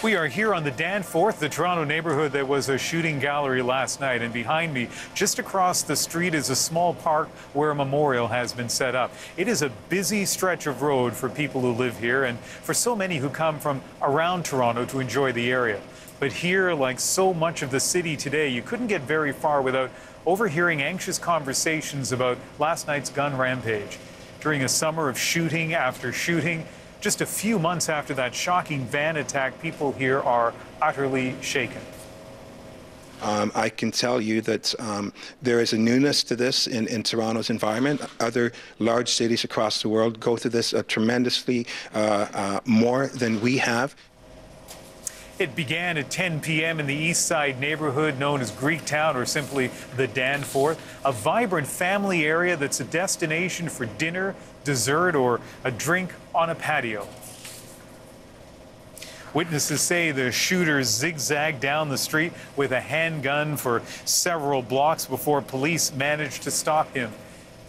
We are here on the Danforth, the Toronto neighborhood that was a shooting gallery last night. And behind me, just across the street, is a small park where a memorial has been set up. It is a busy stretch of road for people who live here and for so many who come from around Toronto to enjoy the area. But here, like so much of the city today, you couldn't get very far without overhearing anxious conversations about last night's gun rampage. During a summer of shooting after shooting, just a few months after that shocking van attack, people here are utterly shaken. I can tell you that there is a newness to this in Toronto's environment. Other large cities across the world go through this tremendously more than we have. It began at 10 p.m. in the East Side neighborhood known as Greektown, or simply the Danforth, a vibrant family area that's a destination for dinner, dessert, or a drink on a patio. Witnesses say the shooter zigzagged down the street with a handgun for several blocks before police managed to stop him.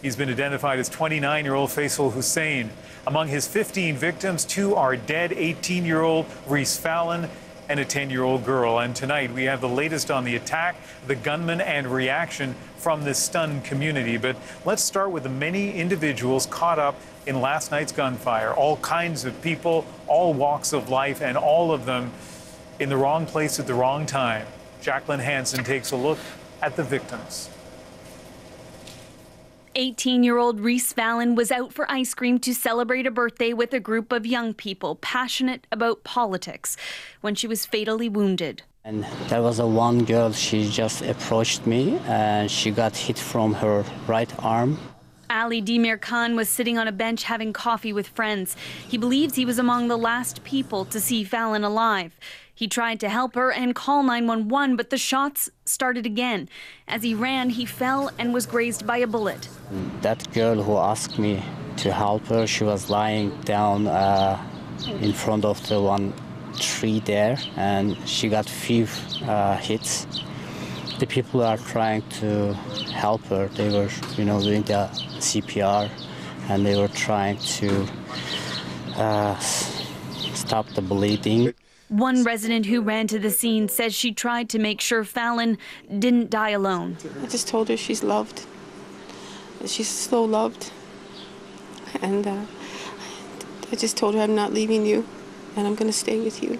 He's been identified as 29-year-old Faisal Hussein. Among his 15 victims, 2 are dead, 18-year-old Reese Fallon and a 10-year-old girl. And tonight we have the latest on the attack, the gunman, and reaction from this stunned community. But let's start with the many individuals caught up in last night's gunfire. All kinds of people, all walks of life, and all of them in the wrong place at the wrong time. Jacqueline Hansen takes a look at the victims. 18-year-old Reese Fallon was out for ice cream to celebrate a birthday with a group of young people passionate about politics when she was fatally wounded. And there was one girl, she just approached me and she got hit from her right arm. Ali Demir Khan was sitting on a bench having coffee with friends. He believes he was among the last people to see Fallon alive. He tried to help her and call 911, but the shots started again. As he ran, he fell and was grazed by a bullet. That girl who asked me to help her, she was lying down in front of the one tree there, and she got few hits. The people are trying to help her. They were, doing the CPR, and they were trying to stop the bleeding. One resident who ran to the scene says she tried to make sure Fallon didn't die alone. I just told her she's loved. She's so loved. And I just told her I'm not leaving you, and I'm going to stay with you.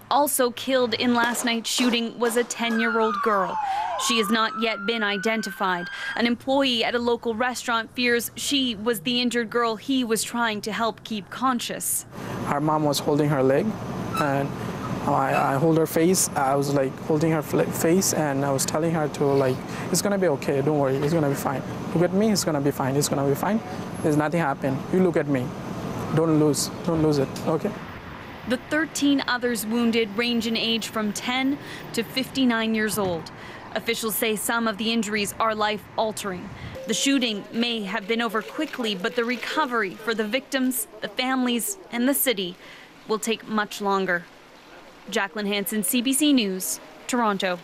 Also killed in last night's shooting was a 10-year-old girl. She has not yet been identified. An employee at a local restaurant fears she was the injured girl he was trying to help keep conscious. Her mom was holding her leg, and I hold her face. I was holding her face, and I was telling her to it's gonna be okay, don't worry, it's gonna be fine. Look at me, it's gonna be fine, it's gonna be fine. There's nothing happened. You look at me. Don't lose it, okay? The 13 others wounded range in age from 10 to 59 years old. Officials say some of the injuries are life-altering. The shooting may have been over quickly, but the recovery for the victims, the families, and the city will take much longer. Jacqueline Hansen, CBC News, Toronto.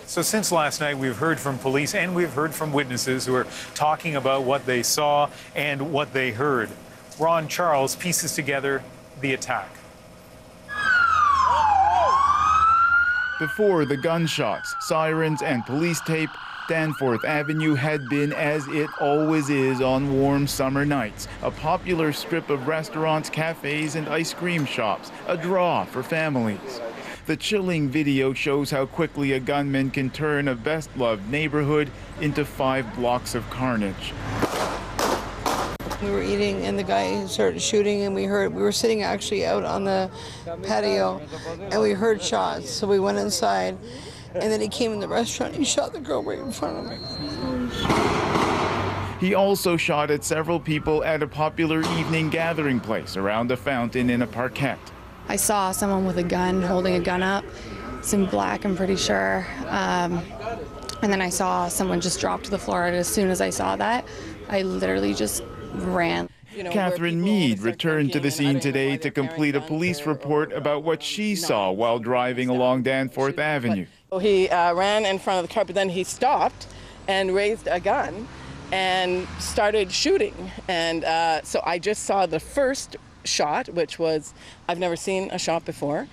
So since last night, we've heard from police and we've heard from witnesses who are talking about what they saw and what they heard. Ron Charles pieces together the attack. Before the gunshots, sirens, and police tape, Danforth Avenue had been as it always is on warm summer nights, a popular strip of restaurants, cafes, and ice cream shops, a draw for families. The chilling video shows how quickly a gunman can turn a best-loved neighborhood into 5 blocks of carnage. We were eating, and the guy started shooting, and we were sitting actually out on the patio, and we heard shots. So we went inside, and then he came in the restaurant and he shot the girl right in front of me. He also shot at several people at a popular evening gathering place around a fountain in a parkette. I saw someone with a gun, holding a gun up. It's in black, I'm pretty sure. And then I saw someone just drop to the floor, and as soon as I saw that, I literally just ran. Catherine Mead returned to the scene today to complete a police report about what she saw while driving along Danforth Avenue. He ran in front of the car, but then he stopped and raised a gun and started shooting. And so I just saw the first shot, which was, I've never seen a shot before.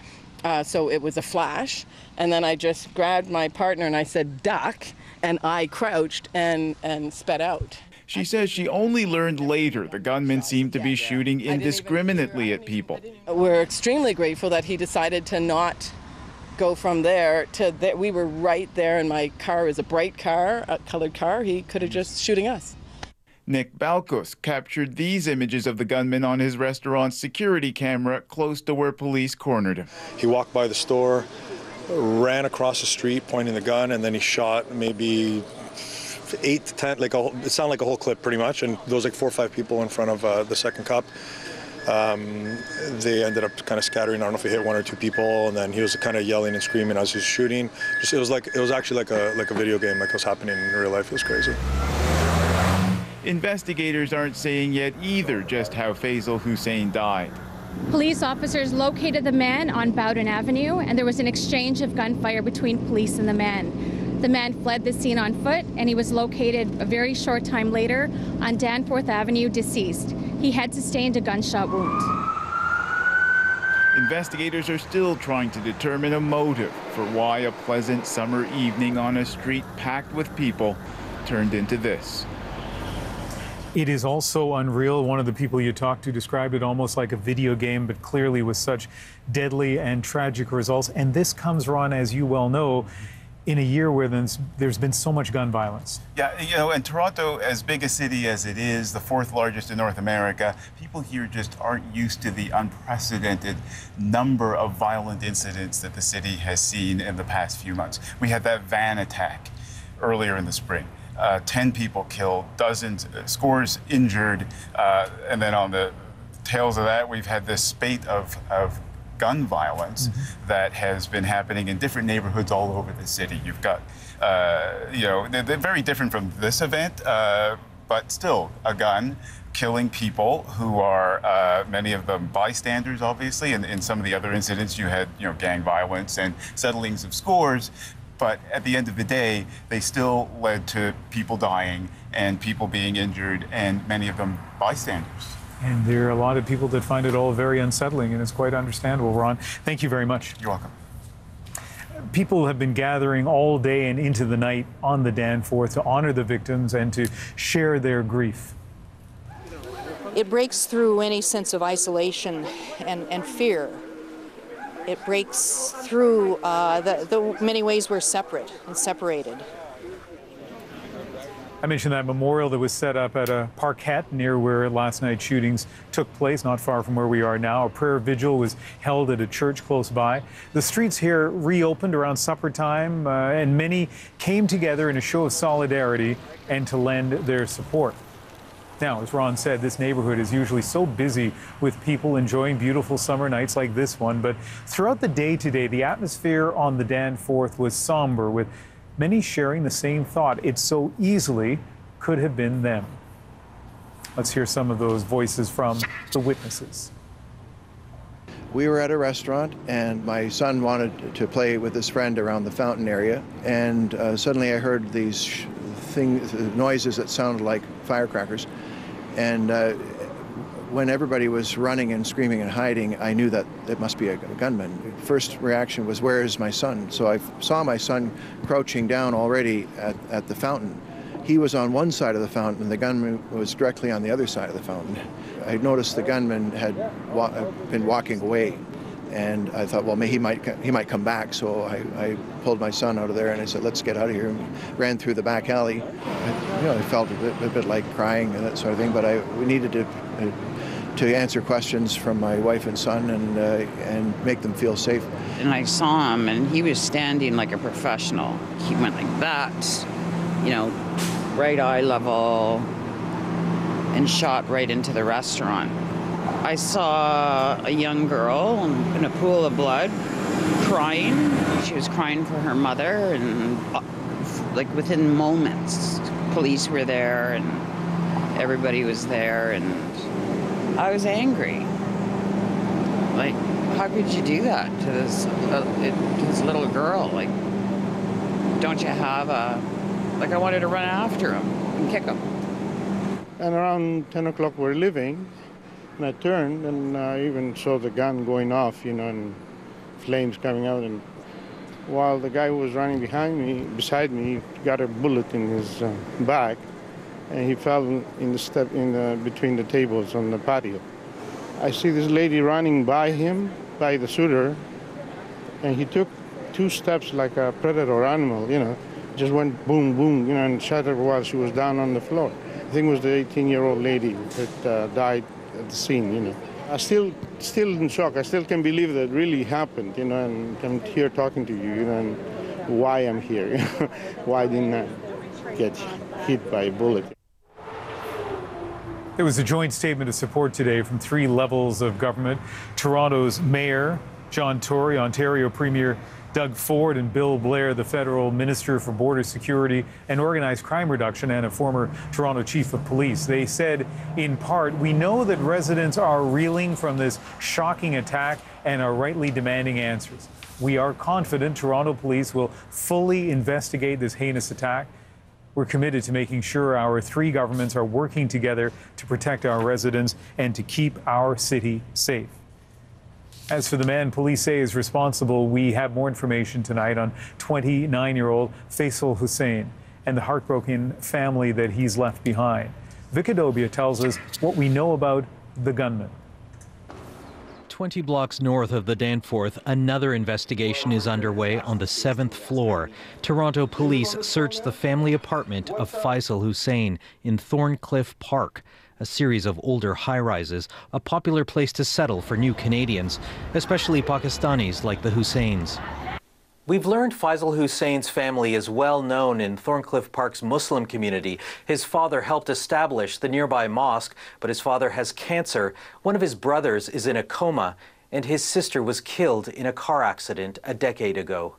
So it was a flash. And then I just grabbed my partner and I said, duck, and I crouched and sped out. She says she only learned later the gunman seemed to be shooting indiscriminately at people. We're extremely grateful that he decided to not go from there to there. We were right there, and my car was a bright car, a colored car. He could have just shooting us. Nick Balkos captured these images of the gunman on his restaurant's security camera close to where police cornered him. He walked by the store, ran across the street pointing the gun, and then he shot maybe 8 to 10, it sounded like a whole clip pretty much, and there was like 4 or 5 people in front of the second cop. They ended up kind of scattering. I don't know if he hit 1 or 2 people, and then he was kind of yelling and screaming as he was shooting. It was actually like a video game, like it was happening in real life. It was crazy. Investigators aren't saying yet either just how Faisal Hussein died. Police officers located the man on Bowden Avenue, and there was an exchange of gunfire between police and the man. The man fled the scene on foot, and he was located a very short time later on Danforth Avenue, deceased. He had sustained a gunshot wound. Investigators are still trying to determine a motive for why a pleasant summer evening on a street packed with people turned into this. It is also unreal. One of the people you talked to described it almost like a video game, but clearly with such deadly and tragic results. And this comes, Ron, as you well know, in a year where there's been so much gun violence. Yeah, you know, and Toronto, as big a city as it is, the 4th largest in North America, people here just aren't used to the unprecedented number of violent incidents that the city has seen in the past few months. We had that van attack earlier in the spring. 10 people killed, dozens, scores injured, and then on the tails of that, we've had this spate of gun violence that has been happening in different neighborhoods all over the city. You've got, you know, they're very different from this event, but still a gun killing people who are, many of them bystanders, obviously, and in some of the other incidents you had, you know, gang violence and settlings of scores. But at the end of the day, they still led to people dying and people being injured, and many of them bystanders. And there are a lot of people that find it all very unsettling, and it's quite understandable. Ron, thank you very much. You're welcome. People have been gathering all day and into the night on the Danforth to honor the victims and to share their grief. It breaks through any sense of isolation and fear. It breaks through the many ways we're separate and separated. I mentioned that memorial that was set up at a parkette near where last night's shootings took place, not far from where we are now. A prayer vigil was held at a church close by. The streets here reopened around supper time, and many came together in a show of solidarity and to lend their support. Now, as Ron said, this neighborhood is usually so busy with people enjoying beautiful summer nights like this one, but throughout the day today, the atmosphere on the Danforth was somber, with many sharing the same thought. It so easily could have been them. Let's hear some of those voices from the witnesses. We were at a restaurant, and my son wanted to play with his friend around the fountain area, and suddenly I heard these noises that sounded like firecrackers. And when everybody was running and screaming and hiding, I knew that it must be a gunman. First reaction was, where is my son? So I saw my son crouching down already at the fountain. He was on one side of the fountain, and the gunman was directly on the other side of the fountain. I noticed the gunman had been walking away, and I thought, well, he might come back. So I pulled my son out of there, and I said, let's get out of here, and ran through the back alley. I felt a bit like crying and that sort of thing, but we needed to answer questions from my wife and son and make them feel safe. And I saw him, and he was standing like a professional. He went like that, you know, right eye level, and shot right into the restaurant. I saw a young girl in a pool of blood, crying. She was crying for her mother, and like within moments, police were there and everybody was there, and I was angry. Like, how could you do that to this little girl? Like, don't you have like, I wanted to run after him and kick him. And around 10 o'clock we're leaving, And I turned and I even saw the gun going off, and flames coming out. And while the guy was running beside me, he got a bullet in his back, and he fell between the tables on the patio. I see this lady running by him, by the shooter, and he took 2 steps like a predator animal, just went boom, boom, and shot her while she was down on the floor. I think it was the 18-year-old lady that died at the scene, I'm still in shock. I still can't believe that really happened, and I'm here talking to you, and why I'm here, why didn't I get hit by a bullet? There was a joint statement of support today from 3 levels of government. Toronto's Mayor John Tory, Ontario Premier Doug Ford, and Bill Blair, the federal Minister for Border Security and Organized Crime Reduction and a former Toronto Chief of Police. They said, in part, we know that residents are reeling from this shocking attack and are rightly demanding answers. We are confident Toronto Police will fully investigate this heinous attack. We're committed to making sure our 3 governments are working together to protect our residents and to keep our city safe. As for the man police say is responsible, we have more information tonight on 29-year-old Faisal Hussein and the heartbroken family that he's left behind. Vic Adobia tells us what we know about the gunman. 20 blocks north of the Danforth, another investigation is underway on the 7th floor. Toronto police searched the family apartment of Faisal Hussein in Thorncliffe Park, a series of older high-rises, a popular place to settle for new Canadians, especially Pakistanis like the Husseins. We've learned Faisal Hussein's family is well known in Thorncliffe Park's Muslim community. His father helped establish the nearby mosque, but his father has cancer. One of his brothers is in a coma, and his sister was killed in a car accident a decade ago.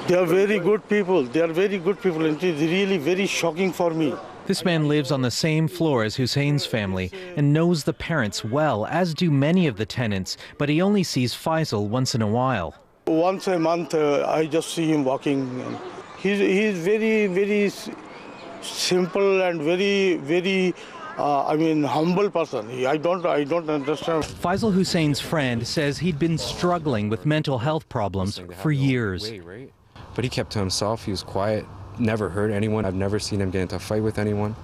They are very good people. They are very good people, and it's really very shocking for me. This man lives on the same floor as Hussein's family and knows the parents well, as do many of the tenants, but he only sees Faisal once in a while. Once a month, I just see him walking. He's very, very simple and very, humble person. I don't understand. Faisal Hussein's friend says he'd been struggling with mental health problems for years. But he kept to himself. He was quiet, never hurt anyone. I've never seen him get into a fight with anyone.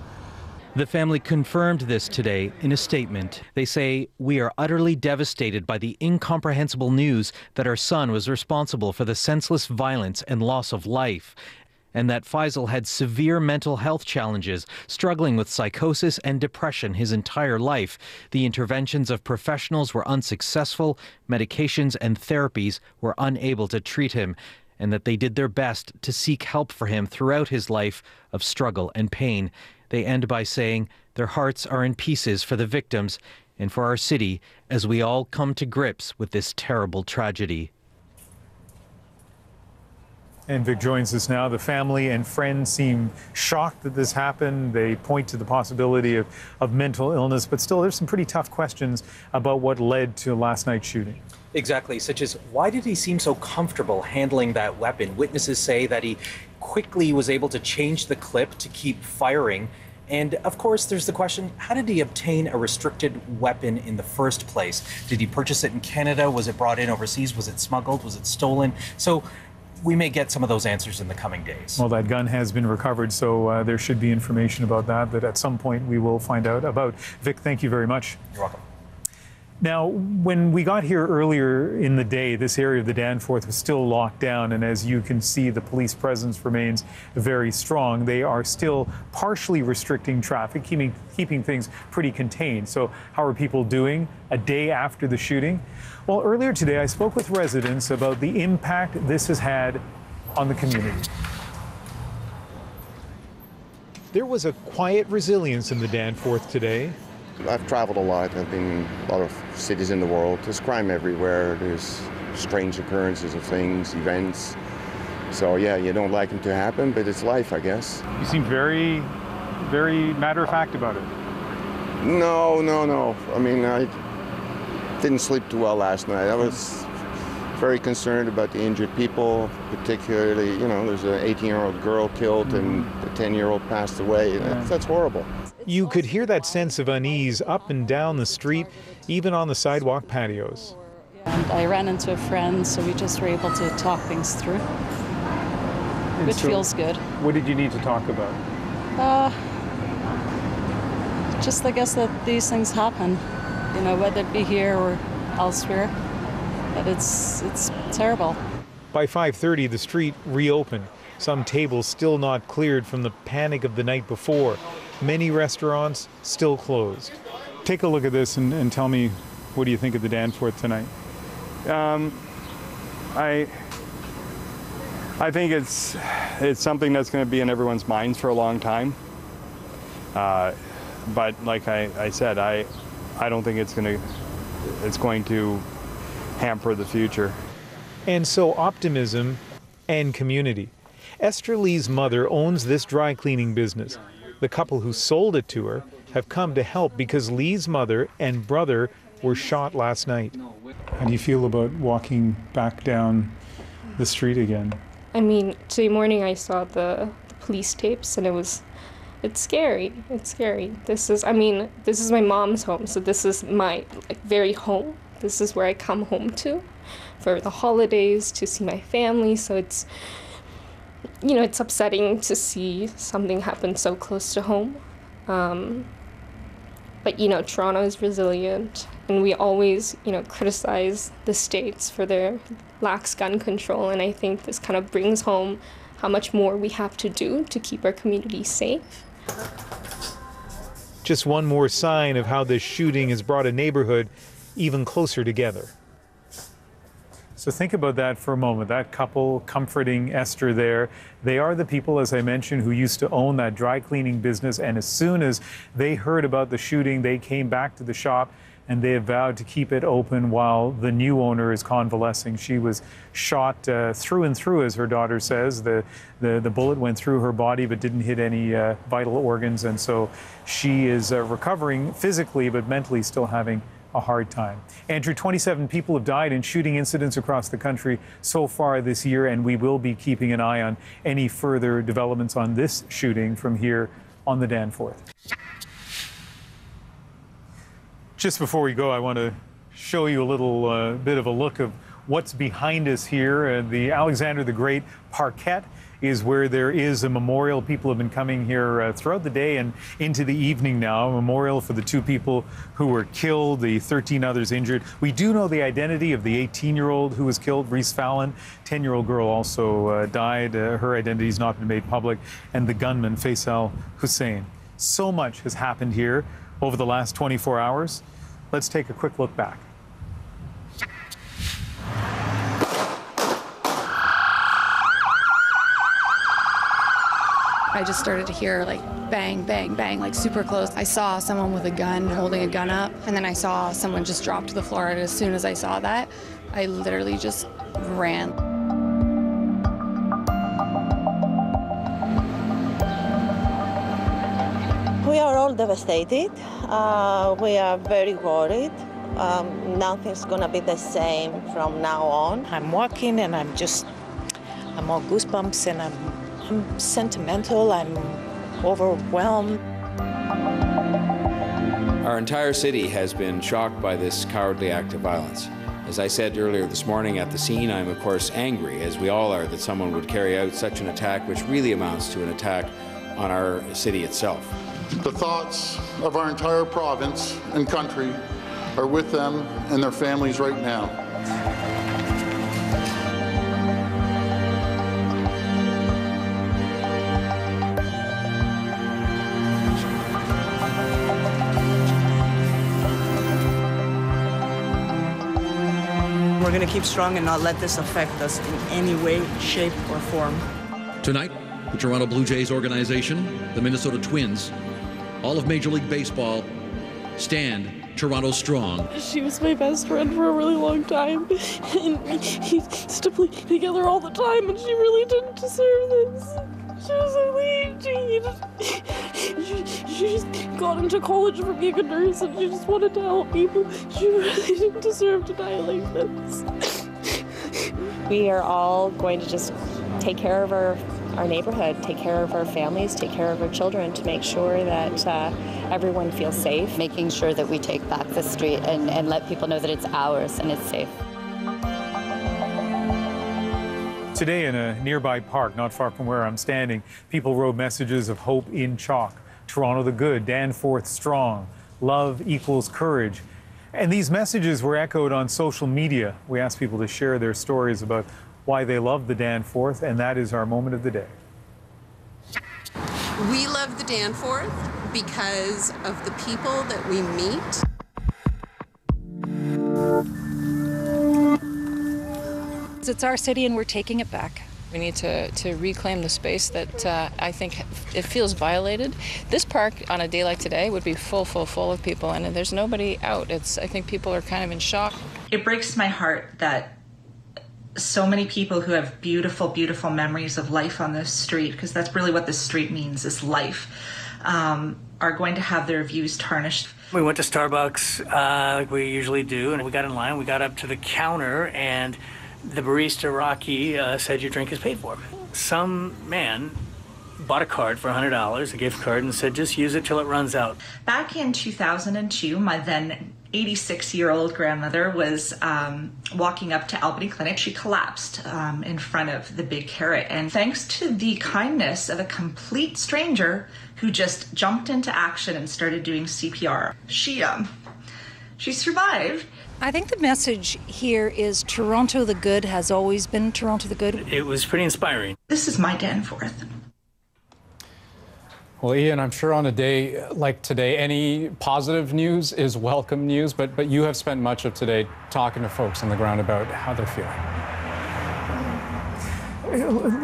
The family confirmed this today in a statement. They say, "We are utterly devastated by the incomprehensible news that our son was responsible for the senseless violence and loss of life, and that Faisal had severe mental health challenges, struggling with psychosis and depression his entire life. The interventions of professionals were unsuccessful, medications and therapies were unable to treat him, and that they did their best to seek help for him throughout his life of struggle and pain." They end by saying their hearts are in pieces for the victims and for our city as we all come to grips with this terrible tragedy. And Vic joins us now. The family and friends seem shocked that this happened. They point to the possibility of mental illness, but still there's some pretty tough questions about what led to last night's shooting. Exactly, such as why did he seem so comfortable handling that weapon? Witnesses say that he quickly was able to change the clip to keep firing. And of course, there's the question, how did he obtain a restricted weapon in the first place? Did he purchase it in Canada? Was it brought in overseas? Was it smuggled? Was it stolen? So we may get some of those answers in the coming days. Well, that gun has been recovered, so there should be information about that at some point we will find out about. Vic, thank you very much. You're welcome. Now, when we got here earlier in the day, this area of the Danforth was still locked down, and as you can see, the police presence remains very strong. They are still partially restricting traffic, keeping things pretty contained. So how are people doing a day after the shooting? Well, earlier today, I spoke with residents about the impact this has had on the community. There was a quiet resilience in the Danforth today. I've traveled a lot. I've been in a lot of cities in the world. There's crime everywhere. There's strange occurrences of things, events. So yeah, you don't like them to happen, but it's life, I guess. You seem very, very matter-of-fact about it. No. I mean, I didn't sleep too well last night. I was very concerned about the injured people, particularly, there's an 18-year-old girl killed and a 10-year-old passed away. That's horrible. You could hear that sense of unease up and down the street, even on the sidewalk patios. And I ran into a friend, so we just were able to talk things through, which feels good. What did you need to talk about? Just I guess that these things happen, you know, whether it be here or elsewhere. But it's terrible. By 5:30, the street reopened. Some tables still not cleared from the panic of the night before. Many restaurants still closed. Take a look at this and tell me, what do you think of the Danforth tonight? I think it's something that's going to be in everyone's minds for a long time. But like I said, I don't think it's going to hamper the future. And so optimism and community. Esther Lee's mother owns this dry cleaning business. The couple who sold it to her have come to help because Lee's mother and brother were shot last night. How do you feel about walking back down the street again? I mean, today morning I saw the police tapes and it's scary. It's scary. This is my mom's home, so this is my very home. This is where I come home to for the holidays, to see my family, so it's upsetting to see something happen so close to home. But Toronto is resilient, and we always, criticize the states for their lax gun control, and I think this kind of brings home how much more we have to do to keep our community safe. Just one more sign of how this shooting has brought a neighborhood even closer together. So think about that for a moment, that couple comforting Esther there. They are the people, as I mentioned, who used to own that dry cleaning business, and as soon as they heard about the shooting, they came back to the shop and they have vowed to keep it open while the new owner is convalescing. She was shot through and through, as her daughter says. The bullet went through her body but didn't hit any vital organs, and so she is recovering physically but mentally still having a hard time. Andrew, 27 people have died in shooting incidents across the country so far this year, and we will be keeping an eye on any further developments on this shooting from here on the Danforth. Just before we go, I want to show you a little bit of a look of what's behind us here. The Alexander the Great parquet is where there is a memorial. People have been coming here throughout the day and into the evening now. A memorial for the 2 people who were killed, the 13 others injured. We do know the identity of the 18-year-old who was killed, Reese Fallon. 10-year-old girl also died. Her identity has not been made public. And the gunman, Faisal Hussein. So much has happened here over the last 24 hours. Let's take a quick look back. I just started to hear like bang, bang, bang, like super close. I saw someone with a gun holding a gun up, and then I saw someone just drop to the floor. And as soon as I saw that, I literally just ran. We are all devastated. We are very worried. Nothing's gonna be the same from now on. I'm walking and I'm all goosebumps and I'm sentimental, I'm overwhelmed. Our entire city has been shocked by this cowardly act of violence. As I said earlier this morning at the scene, I'm of course angry, as we all are, that someone would carry out such an attack, which really amounts to an attack on our city itself. The thoughts of our entire province and country are with them and their families right now. We're going to keep strong and not let this affect us in any way, shape, or form. Tonight, the Toronto Blue Jays organization, the Minnesota Twins, all of Major League Baseball, stand Toronto strong. She was my best friend for a really long time, and we used to play together all the time, and she really didn't deserve this. She was a lead. She just got into college for being a nurse, and she just wanted to help people. She really didn't deserve to die like this. We are all going to just take care of our our neighborhood, take care of our families, take care of our children, to make sure that everyone feels safe. Making sure that we take back the street and let people know that it's ours and it's safe. Today in a nearby park, not far from where I'm standing, people wrote messages of hope in chalk. Toronto the good, Danforth strong, love equals courage. And these messages were echoed on social media. We asked people to share their stories about why they love the Danforth, and that is our moment of the day. We love the Danforth because of the people that we meet. It's our city and we're taking it back. We need to reclaim the space that I think it feels violated. This park on a day like today would be full of people, and there's nobody out. I think people are kind of in shock. It breaks my heart that so many people who have beautiful, beautiful memories of life on this street, because that's really what this street means, is life, are going to have their views tarnished. We went to Starbucks like we usually do, and we got in line. We got up to the counter, and the barista, Rocky, said your drink is paid for. Some man bought a card for $100, a gift card, and said just use it till it runs out. Back in 2002, my then 86-year-old grandmother was walking up to Albany Clinic. She collapsed in front of the big carrot, and thanks to the kindness of a complete stranger who just jumped into action and started doing CPR, she survived. I think the message here is Toronto the good has always been Toronto the good. It was pretty inspiring. This is my Danforth. Well, Ian, I'm sure on a day like today, any positive news is welcome news, but you have spent much of today talking to folks on the ground about how they're feeling.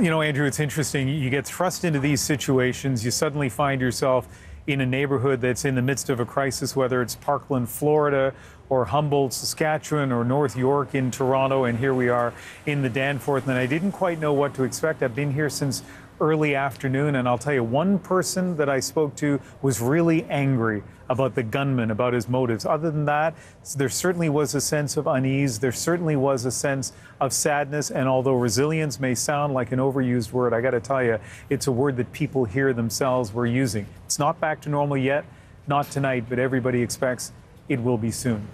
You know, Andrew, it's interesting. You get thrust into these situations, you suddenly find yourself in a neighborhood that's in the midst of a crisis, whether it's Parkland, Florida, or Humboldt, Saskatchewan, or North York in Toronto, and here we are in the Danforth, and I didn't quite know what to expect. I've been here since early afternoon, and I'll tell you, one person that I spoke to was really angry about the gunman, about his motives. Other than that, there certainly was a sense of unease. There certainly was a sense of sadness, and although resilience may sound like an overused word, I got to tell you, it's a word that people here themselves were using. It's not back to normal yet, not tonight, but everybody expects it will be soon.